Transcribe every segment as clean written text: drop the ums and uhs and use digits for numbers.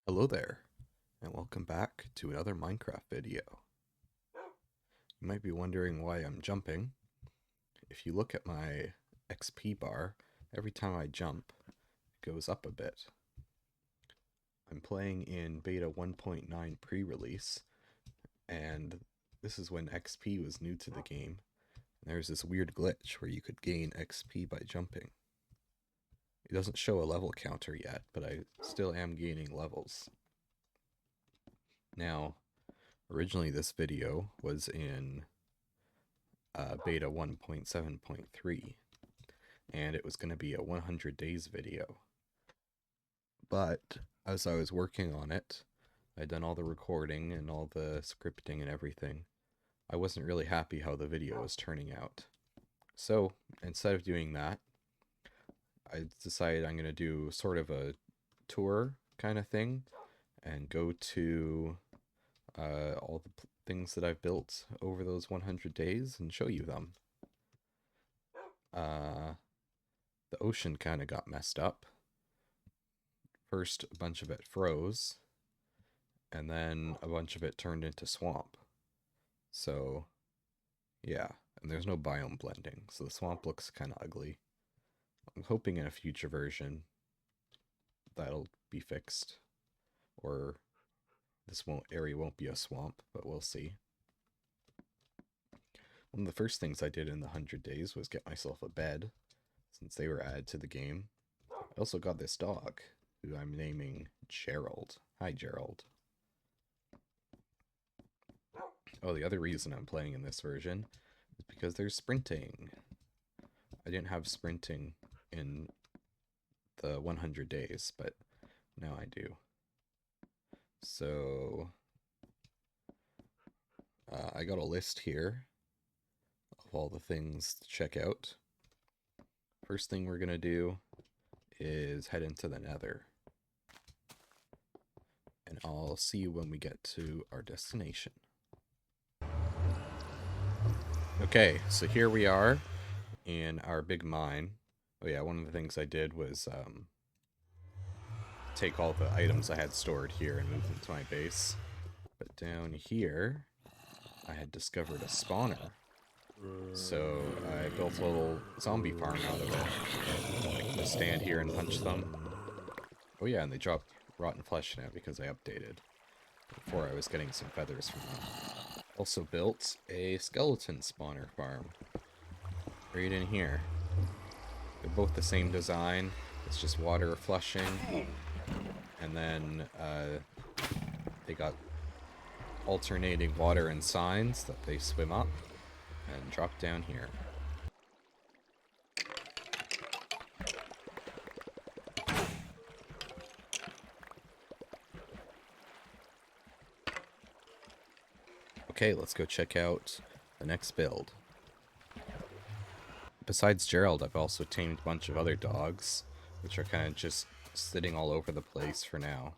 Hello there, and welcome back to another Minecraft video. You might be wondering why I'm jumping. If you look at my XP bar, every time I jump, it goes up a bit. I'm playing in beta 1.9 pre-release, and this is when XP was new to the game. There's this weird glitch where you could gain XP by jumping. It doesn't show a level counter yet, but I still am gaining levels. Now, originally this video was in beta 1.7.3, and it was going to be a 100 days video. But as I was working on it, I'd done all the recording and all the scripting and everything. I wasn't really happy how the video was turning out. So instead of doing that, I decided I'm going to do sort of a tour kind of thing and go to all the things that I've built over those 100 days and show you them. The ocean kind of got messed up. First, a bunch of it froze, and then a bunch of it turned into swamp. So, yeah, and there's no biome blending, so the swamp looks kind of ugly. I'm hoping in a future version that'll be fixed, or this area won't be a swamp, but we'll see. One of the first things I did in the 100 days was get myself a bed, since they were added to the game. I also got this dog, who I'm naming Gerald. Hi, Gerald. Oh, the other reason I'm playing in this version is because there's sprinting. I didn't have sprinting in the 100 days, but now I do. So, I got a list here of all the things to check out. First thing we're going to do is head into the Nether. And I'll see you when we get to our destination. Okay, so here we are in our big mine. Oh yeah, one of the things I did was take all the items I had stored here and move them to my base. But down here, I had discovered a spawner. So I built a little zombie farm out of it. I can just stand here and punch them. Oh yeah, and they dropped rotten flesh now because I updated. Before I was getting some feathers from them. Also built a skeleton spawner farm. Right in here. They're both the same design. It's just water flushing. And then they got alternating water and signs that they swim up and drop down here. Okay, let's go check out the next build. Besides Gerald, I've also tamed a bunch of other dogs, which are kind of just sitting all over the place for now.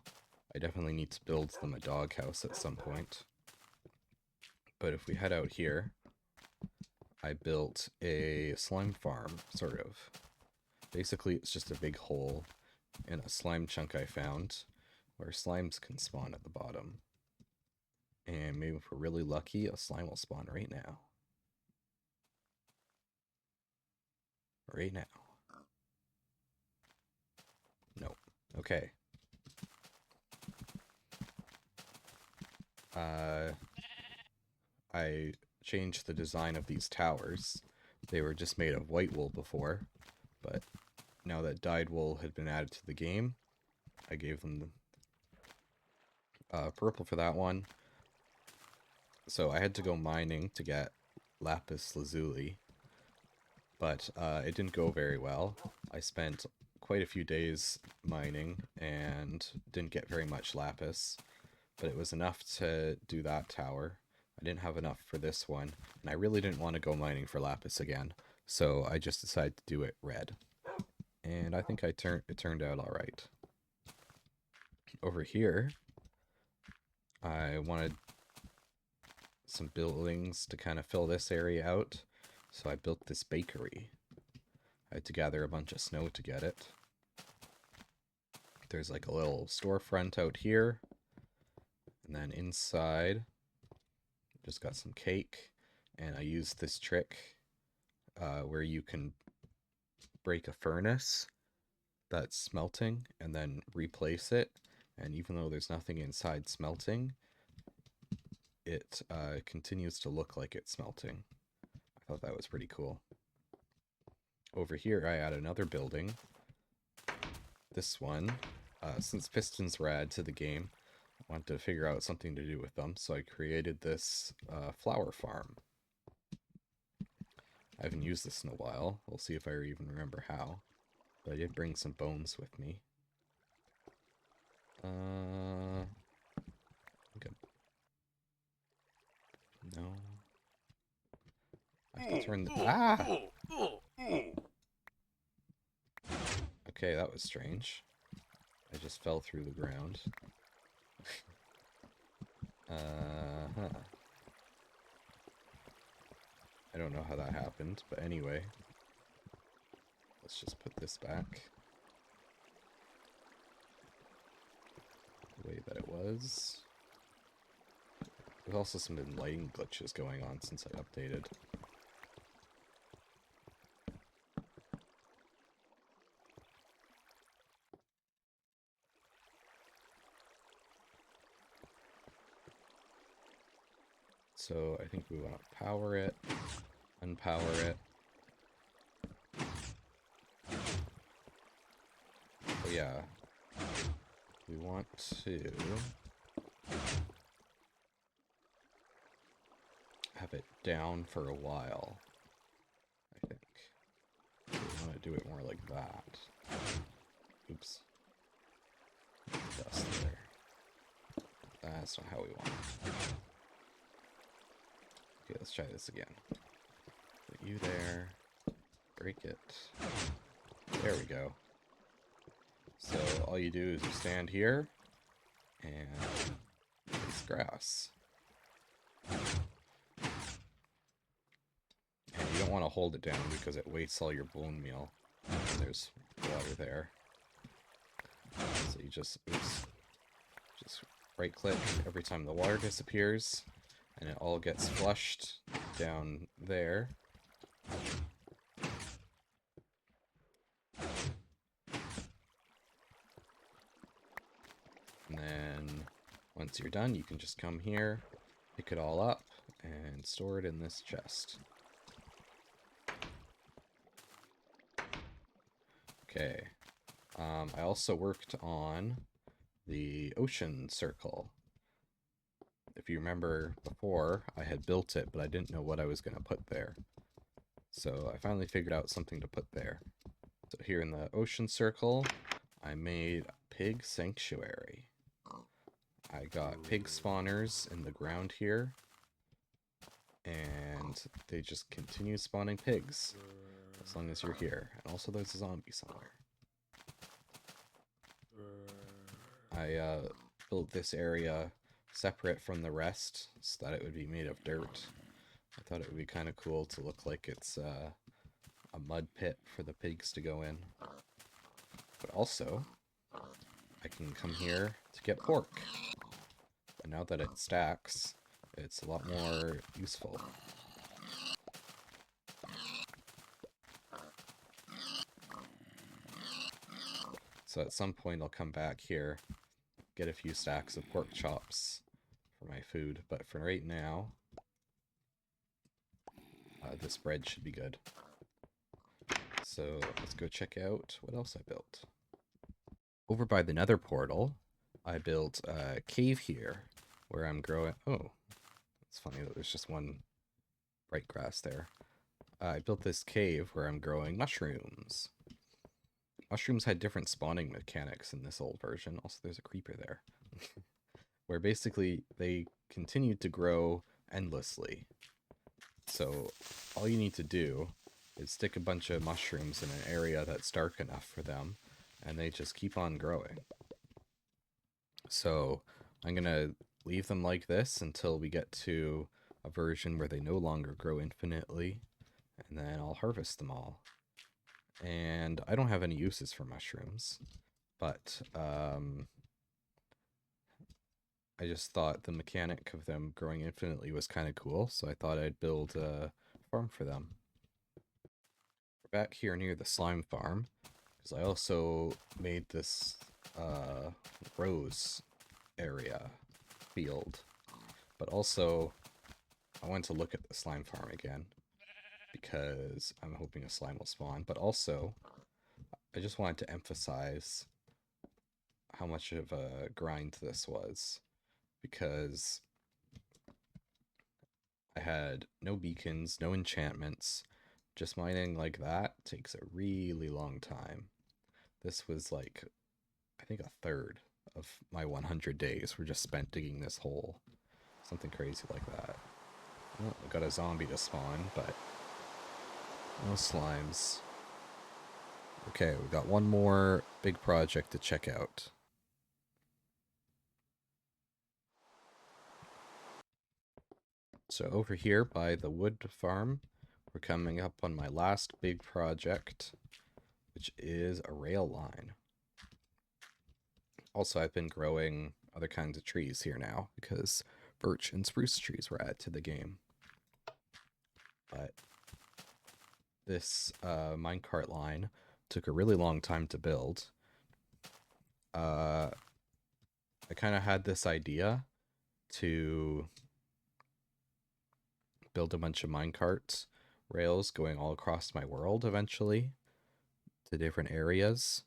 I definitely need to build them a doghouse at some point. But if we head out here, I built a slime farm, sort of. Basically, it's just a big hole in a slime chunk I found, where slimes can spawn at the bottom. And maybe if we're really lucky, a slime will spawn right now. Right now. No. Okay. I changed the design of these towers. They were just made of white wool before, but now that dyed wool had been added to the game, I gave them purple for that one. So I had to go mining to get lapis lazuli, but it didn't go very well. I spent quite a few days mining and didn't get very much lapis, but it was enough to do that tower. I didn't have enough for this one, and I really didn't want to go mining for lapis again, so I just decided to do it red. And I think it turned out alright. Over here, I wanted some buildings to kind of fill this area out, so I built this bakery. I had to gather a bunch of snow to get it. There's like a little storefront out here. And then inside, just got some cake. And I used this trick where you can break a furnace that's smelting and then replace it. And even though there's nothing inside smelting, it continues to look like it's smelting. I thought that was pretty cool. Over here, I add another building. This one, since pistons were added to the game, I wanted to figure out something to do with them, so I created this flower farm. I haven't used this in a while. We'll see if I even remember how. But I did bring some bones with me. Okay. No. I have to turn the... Ah! Okay, that was strange. I just fell through the ground. Huh. I don't know how that happened, but anyway. Let's just put this back the way that it was. There's also some lighting glitches going on since I updated. So I think we want to power it, unpower it. Oh yeah, we want to have it down for a while, I think. So we want to do it more like that. Oops. Dust there. That's not how we want it. Okay, let's try this again. Put you there. Break it. There we go. So all you do is you stand here and it's grass. And you don't want to hold it down because it wastes all your bone meal. And there's water there. So you just right click every time the water disappears and it all gets flushed down there. And then once you're done, you can just come here, pick it all up, and store it in this chest. Okay. I also worked on the ocean circle. If you remember before, I had built it, but I didn't know what I was going to put there. So I finally figured out something to put there. So here in the ocean circle, I made a pig sanctuary. I got pig spawners in the ground here, and they just continue spawning pigs as long as you're here. And also there's a zombie somewhere. I built this area separate from the rest so that it would be made of dirt. I thought it would be kind of cool to look like it's a mud pit for the pigs to go in. But also, I can come here to get pork. And now that it stacks, it's a lot more useful. So at some point I'll come back here, get a few stacks of pork chops for my food. But for right now, this bread should be good. So let's go check out what else I built. Over by the Nether portal, I built a cave here where I'm growing... Oh, it's funny that there's just one bright grass there. I built this cave where I'm growing mushrooms. Mushrooms had different spawning mechanics in this old version. Also, there's a creeper there. Where basically they continued to grow endlessly. So all you need to do is stick a bunch of mushrooms in an area that's dark enough for them, and they just keep on growing. So I'm going to leave them like this until we get to a version where they no longer grow infinitely, and then I'll harvest them all. And I don't have any uses for mushrooms. but I just thought the mechanic of them growing infinitely was kind of cool, so I thought I'd build a farm for them. We're back here near the slime farm, because I also made this rose area field, but also I wanted to look at the slime farm again, because I'm hoping a slime will spawn, but also I just wanted to emphasize how much of a grind this was, because I had no beacons, no enchantments. Just mining like that takes a really long time. This was like, I think a third of my 100 days were just spent digging this hole. Something crazy like that. Oh, I got a zombie to spawn, but no slimes. Okay, we got one more big project to check out. So over here by the wood farm, we're coming up on my last big project, which is a rail line. Also, I've been growing other kinds of trees here now because birch and spruce trees were added to the game. But this minecart line took a really long time to build. I kind of had this idea to build a bunch of minecart rails going all across my world eventually to different areas.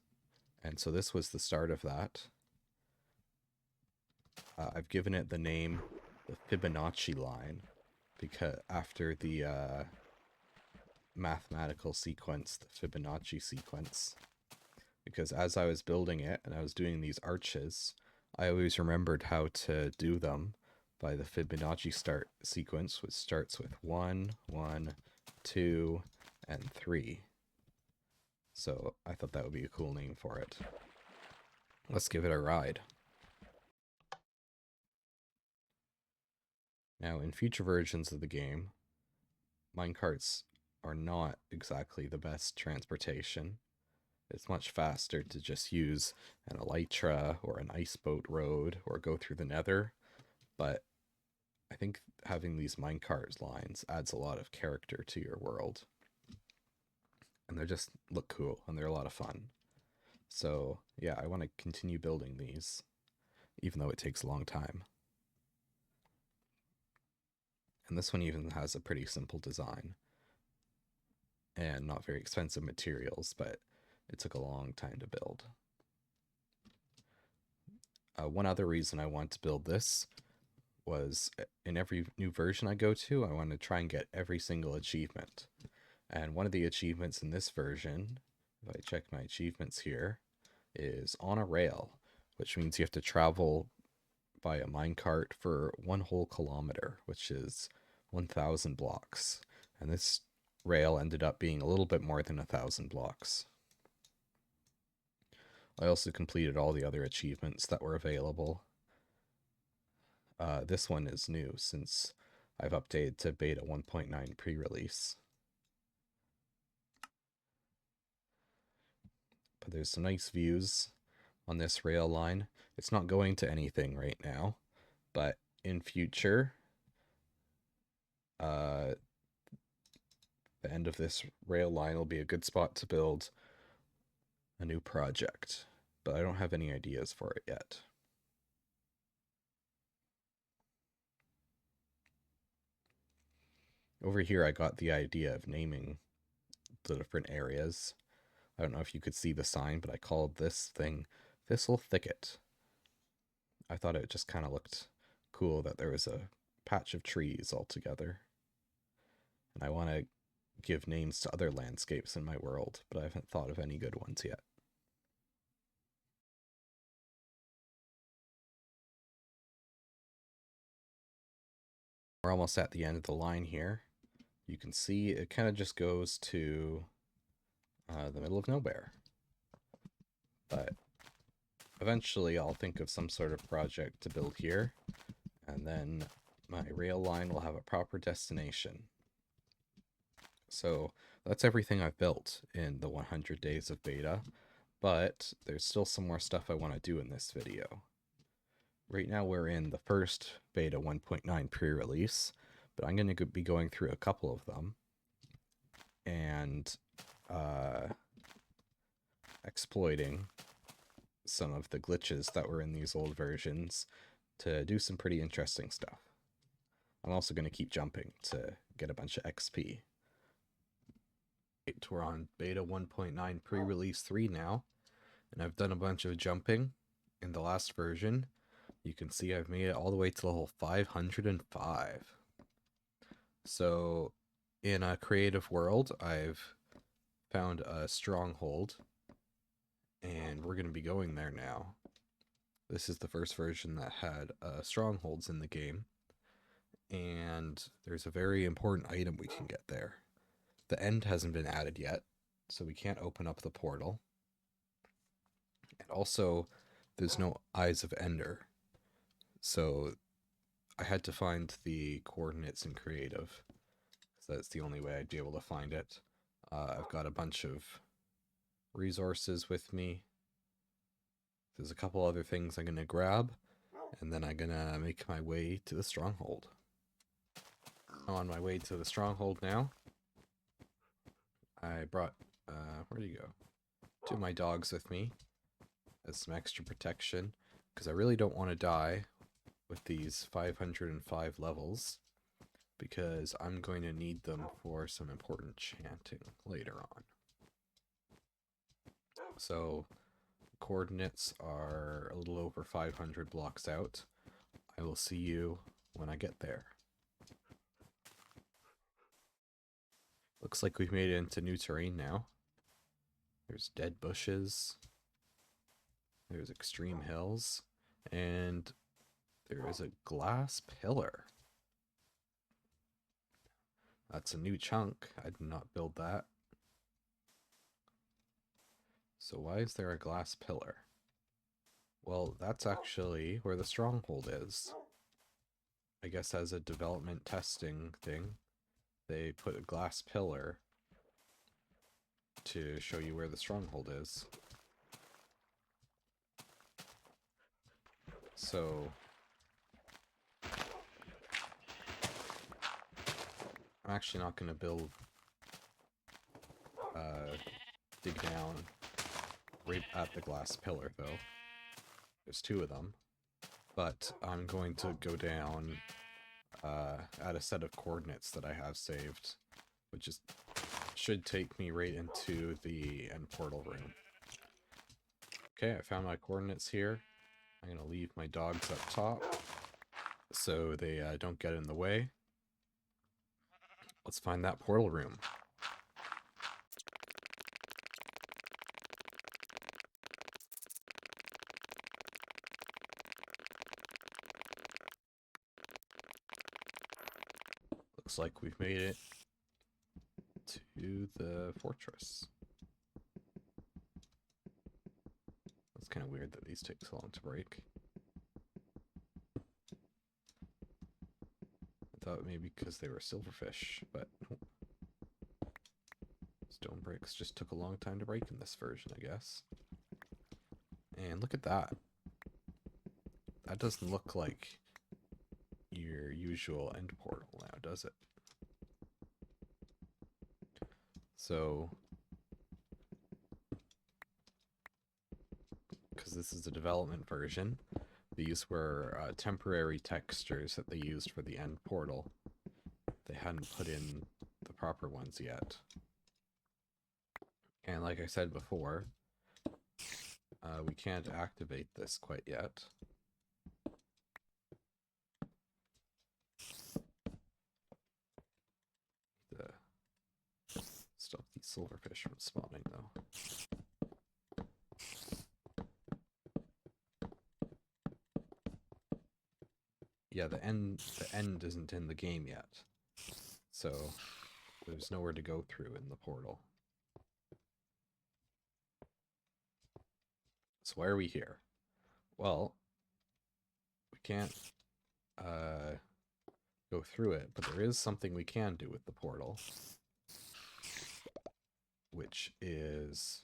And so this was the start of that. I've given it the name the Fibonacci line because after the mathematical sequence, the Fibonacci sequence. Because as I was building it and I was doing these arches, I always remembered how to do them by the Fibonacci start sequence, which starts with 1, 1, 2, and 3. So I thought that would be a cool name for it. Let's give it a ride. Now, in future versions of the game, minecarts are not exactly the best transportation. It's much faster to just use an elytra or an ice boat road or go through the Nether, but I think having these minecart lines adds a lot of character to your world. And they just look cool and they're a lot of fun. So yeah, I want to continue building these, even though it takes a long time. And this one even has a pretty simple design and not very expensive materials, but it took a long time to build. One other reason I want to build this was in every new version I go to, I want to try and get every single achievement. And one of the achievements in this version, if I check my achievements here, is on a rail, which means you have to travel by a minecart for 1 whole kilometer, which is 1,000 blocks. And this rail ended up being a little bit more than 1,000 blocks. I also completed all the other achievements that were available. This one is new since I've updated to beta 1.9 pre-release. But there's some nice views on this rail line. It's not going to anything right now, but in future, the end of this rail line will be a good spot to build a new project, but I don't have any ideas for it yet. Over here, I got the idea of naming the different areas. I don't know if you could see the sign, but I called this thing Thistle Thicket. I thought it just kind of looked cool that there was a patch of trees all together. And I want to give names to other landscapes in my world, but I haven't thought of any good ones yet. We're almost at the end of the line here. You can see it kind of just goes to the middle of nowhere. But eventually I'll think of some sort of project to build here, and then my rail line will have a proper destination. So that's everything I've built in the 100 days of beta. But there's still some more stuff I want to do in this video. Right now we're in the first beta 1.9 pre-release, but I'm going to be going through a couple of them and exploiting some of the glitches that were in these old versions to do some pretty interesting stuff. I'm also going to keep jumping to get a bunch of XP. We're on beta 1.9 pre-release 3 now, and I've done a bunch of jumping in the last version. You can see I've made it all the way to level 505. So in a creative world, I've found a stronghold, and we're going to be going there now. This is the first version that had strongholds in the game, and there's a very important item we can get there. The end hasn't been added yet, so we can't open up the portal. And also, there's no Eyes of Ender. So I had to find the coordinates in creative, so that's the only way I'd be able to find it. I've got a bunch of resources with me. There's a couple other things I'm going to grab, and then I'm going to make my way to the stronghold. I'm on my way to the stronghold now. I brought, where do you go? 2 of my dogs with me as some extra protection, because I really don't want to die with these 505 levels, because I'm going to need them for some important chanting later on. So, coordinates are a little over 500 blocks out. I will see you when I get there. Looks like we've made it into new terrain now. There's dead bushes. There's extreme hills. And there is a glass pillar. That's a new chunk. I did not build that. So why is there a glass pillar? Well, that's actually where the stronghold is. I guess as a development testing thing, they put a glass pillar to show you where the stronghold is. So I'm actually not going to build, dig down right at the glass pillar though. There's 2 of them. But I'm going to go down at a set of coordinates that I have saved, which should take me right into the end portal room. Okay, I found my coordinates here. I'm going to leave my dogs up top so they don't get in the way. Let's find that portal room. Looks like we've made it to the fortress. It's kind of weird that these take so long to break. I thought maybe because they were silverfish, but stone bricks just took a long time to break in this version, I guess. And look at that. That doesn't look like your usual end portal now, does it? So, because this is a development version, these were temporary textures that they used for the end portal. They hadn't put in the proper ones yet. And like I said before, we can't activate this quite yet. Stop these silverfish from spawning though. Yeah, the end isn't in the game yet. So there's nowhere to go through in the portal. So why are we here? Well, we can't go through it, but there is something we can do with the portal, which is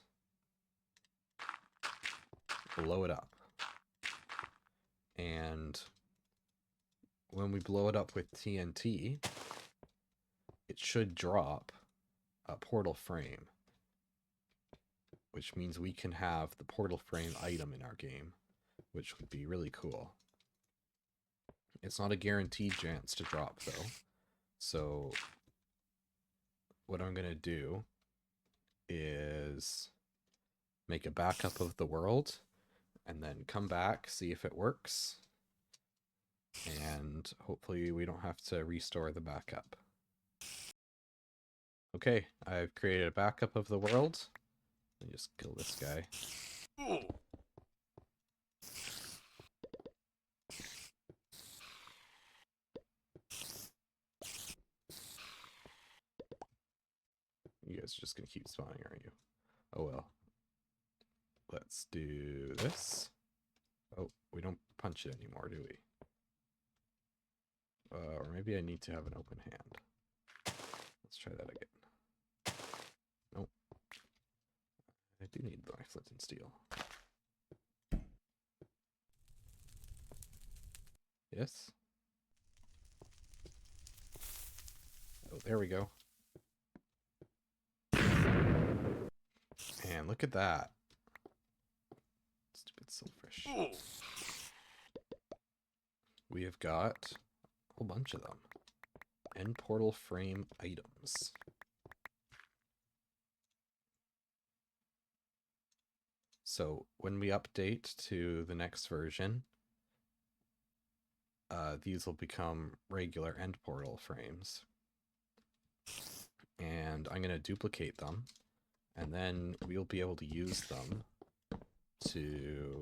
blow it up. And when we blow it up with TNT, it should drop a portal frame, which means we can have the portal frame item in our game, which would be really cool. It's not a guaranteed chance to drop, though. So what I'm going to do is make a backup of the world and then come back, see if it works. And hopefully we don't have to restore the backup. Okay, I've created a backup of the world. Let me just kill this guy. You guys are just going to keep spawning, aren't you? Oh well. Let's do this. Oh, we don't punch it anymore, do we? Or maybe I need to have an open hand. Let's try that again. Nope. I do need my flint and steel. Yes? Oh, there we go. And look at that. Stupid silverfish. We have got a whole bunch of them. End portal frame items. So when we update to the next version, these will become regular end portal frames. And I'm going to duplicate them, and then we'll be able to use them to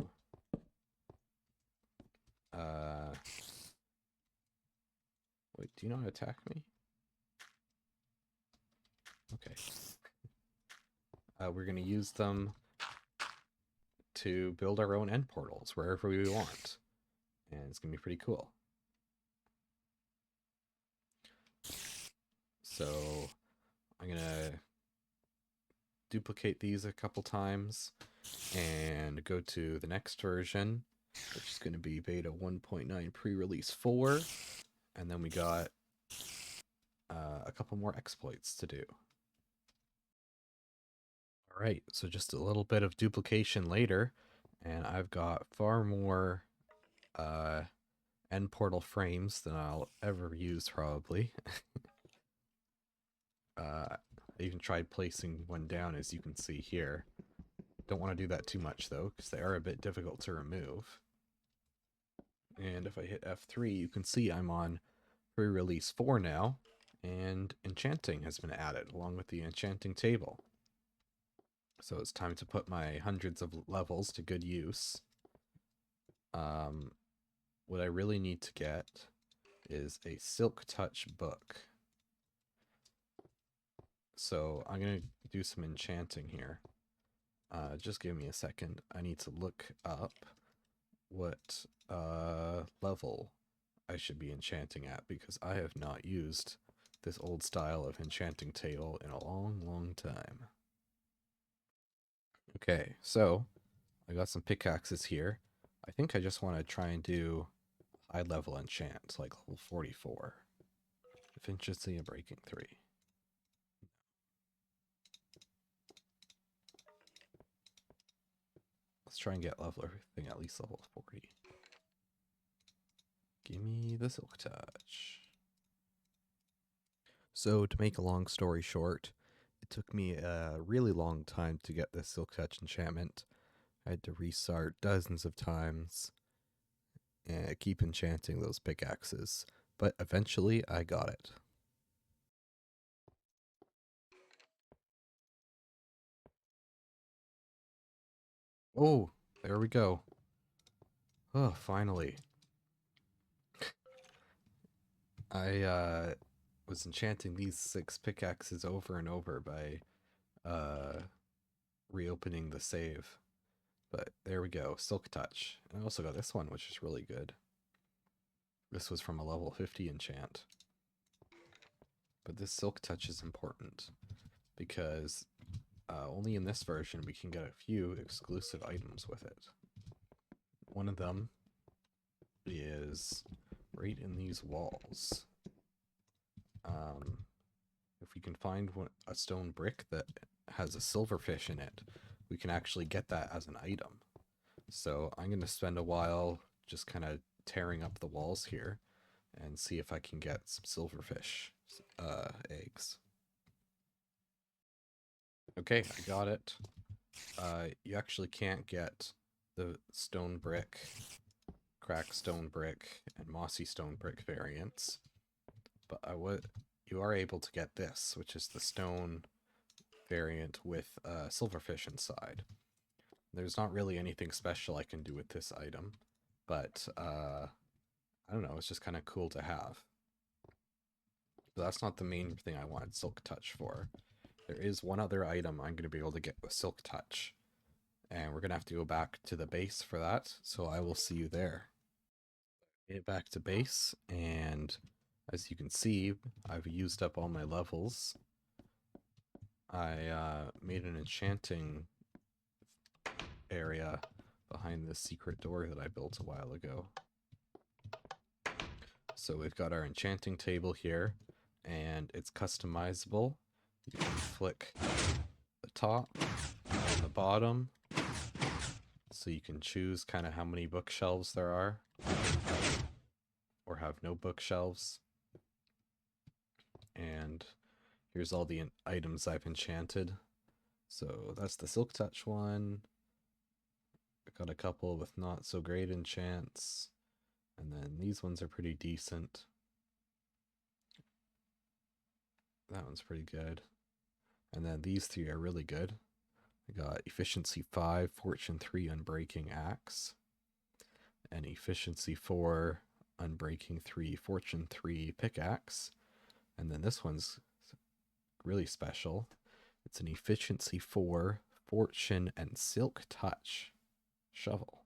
wait, do you know how to attack me? Okay. We're going to use them to build our own end portals wherever we want. And it's going to be pretty cool. So I'm going to duplicate these a couple times and go to the next version, which is going to be beta 1.9 pre-release 4. And then we got a couple more exploits to do. Alright, so just a little bit of duplication later, and I've got far more end portal frames than I'll ever use, probably. I even tried placing one down, as you can see here. Don't want to do that too much, though, because they are a bit difficult to remove. And if I hit F3, you can see I'm on pre-release 4 now, and Enchanting has been added, along with the Enchanting table. So it's time to put my hundreds of levels to good use. What I really need to get is a Silk Touch book. So I'm going to do some enchanting here. Just give me a second. I need to look up what level I should be enchanting at, because I have not used this old style of enchanting table in a long, long time. Okay, so I got some pickaxes here. I think I just want to try and do high level enchant, like level 44. Efficiency and breaking 3. Let's try and get level everything at least level 40. Give me the Silk Touch. So to make a long story short, it took me a really long time to get this Silk Touch enchantment. I had to restart dozens of times and keep enchanting those pickaxes, but eventually I got it. Oh, there we go. Oh, finally. I was enchanting these 6 pickaxes over and over by reopening the save. But there we go, Silk Touch. And I also got this one, which is really good. This was from a level 50 enchant. But this Silk Touch is important, because only in this version we can get a few exclusive items with it. one of them is right in these walls. If we can find a stone brick that has a silverfish in it, we can actually get that as an item. So I'm going to spend a while just kind of tearing up the walls here and see if I can get some silverfish eggs. Okay, I got it. You actually can't get the stone brick, cracked stone brick, and mossy stone brick variants, but you are able to get this, which is the stone variant with silverfish inside. There's not really anything special I can do with this item, but I don't know, it's just kind of cool to have. But that's not the main thing I wanted Silk Touch for. There is one other item I'm going to be able to get with Silk Touch, and we're going to have to go back to the base for that, so I will see you there. Get back to base, and as you can see, I've used up all my levels. I made an enchanting area behind this secret door that I built a while ago. So we've got our enchanting table here, and it's customizable. You can flick the top and the bottom, so you can choose kind of how many bookshelves there are, or have no bookshelves. And here's all the items I've enchanted. So that's the Silk Touch one. I got a couple with not so great enchants, and then these ones are pretty decent. That one's pretty good. And then these three are really good. I got Efficiency 5, Fortune 3, Unbreaking Axe, and Efficiency 4, Unbreaking 3, Fortune 3 Pickaxe. And then this one's really special. It's an Efficiency 4, Fortune, and Silk Touch shovel.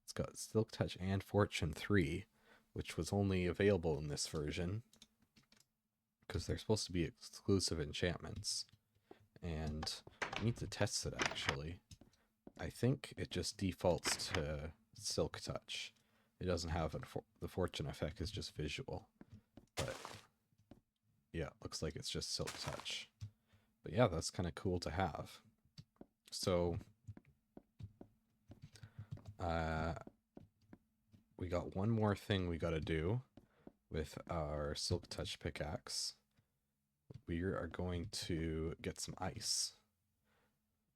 It's got Silk Touch and Fortune 3, which was only available in this version because they're supposed to be exclusive enchantments. And I need to test it actually. I think it just defaults to Silk Touch. It doesn't have the Fortune effect, is just visual. But yeah, looks like it's just Silk Touch. But yeah, that's kind of cool to have. So we got one more thing we got to do with our Silk Touch pickaxe. We are going to get some ice,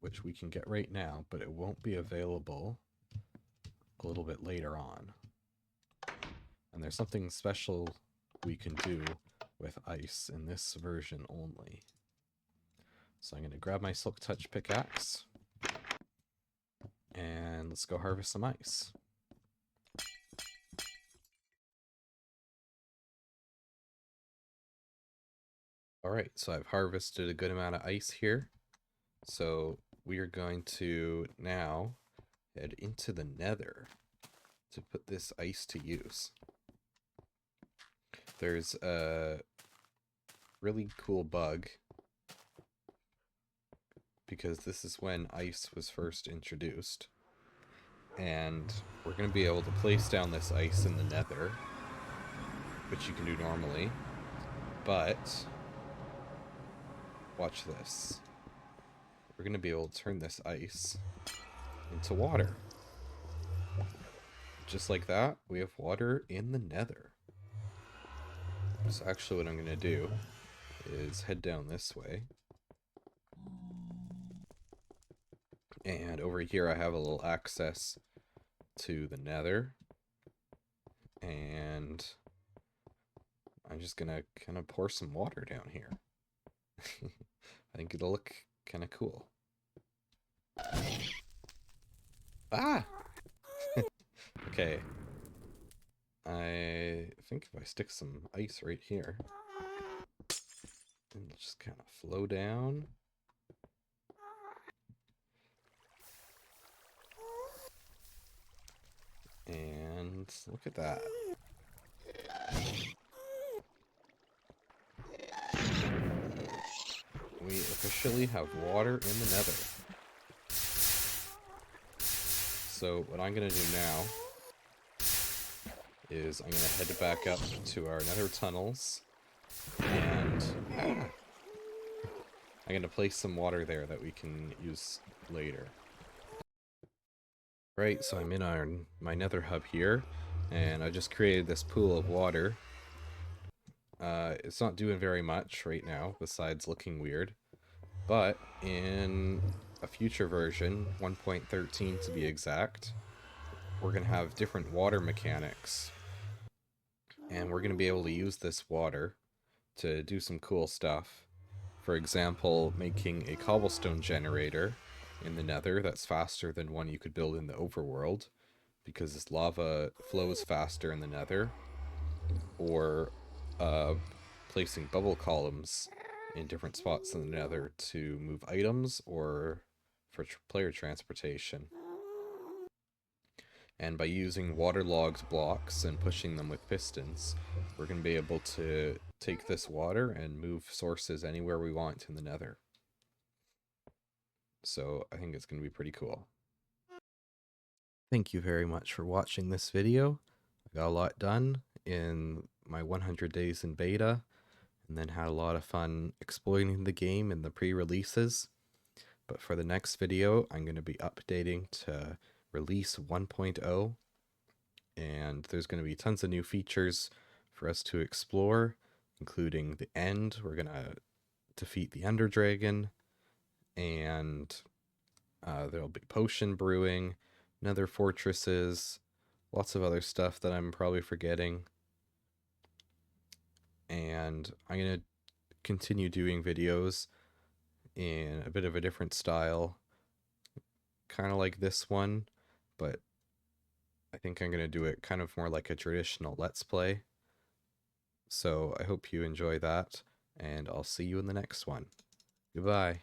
which we can get right now, but it won't be available a little bit later on. And there's something special we can do with ice in this version only. So I'm going to grab my Silk Touch pickaxe, and let's go harvest some ice. Alright, so I've harvested a good amount of ice here. So we are going to now head into the Nether to put this ice to use. There's a really cool bug, because this is when ice was first introduced. And we're going to be able to place down this ice in the Nether, which you can do normally. But watch this. We're going to be able to turn this ice into water. Just like that, we have water in the Nether. So actually what I'm going to do is head down this way. And over here I have a little access to the Nether. And I'm just going to kind of pour some water down here. I think it'll look kind of cool. Ah! Okay. I think if I stick some ice right here, it'll just kind of flow down. And look at that. We officially have water in the Nether. So what I'm going to do now is I'm going to head back up to our nether tunnels, and I'm going to place some water there that we can use later. Right, so I'm in my nether hub here, and I just created this pool of water. It's not doing very much right now, besides looking weird. But in a future version, 1.13 to be exact, we're going to have different water mechanics. And we're going to be able to use this water to do some cool stuff. For example, making a cobblestone generator in the nether that's faster than one you could build in the overworld, because this lava flows faster in the nether. Or placing bubble columns in different spots in the nether to move items or for player transportation. And by using waterlogged blocks and pushing them with pistons, we're going to be able to take this water and move sources anywhere we want in the nether. So I think it's going to be pretty cool. Thank you very much for watching this video. I got a lot done in my 100 days in beta, and then had a lot of fun exploiting the game in the pre-releases. But for the next video, I'm going to be updating to release 1.0, and there's going to be tons of new features for us to explore, including the end. We're going to defeat the Ender Dragon, and there'll be potion brewing, nether fortresses, lots of other stuff that I'm probably forgetting. And I'm going to continue doing videos in a bit of a different style, kind of like this one, but I think I'm going to do it kind of more like a traditional Let's Play. So I hope you enjoy that, and I'll see you in the next one. Goodbye.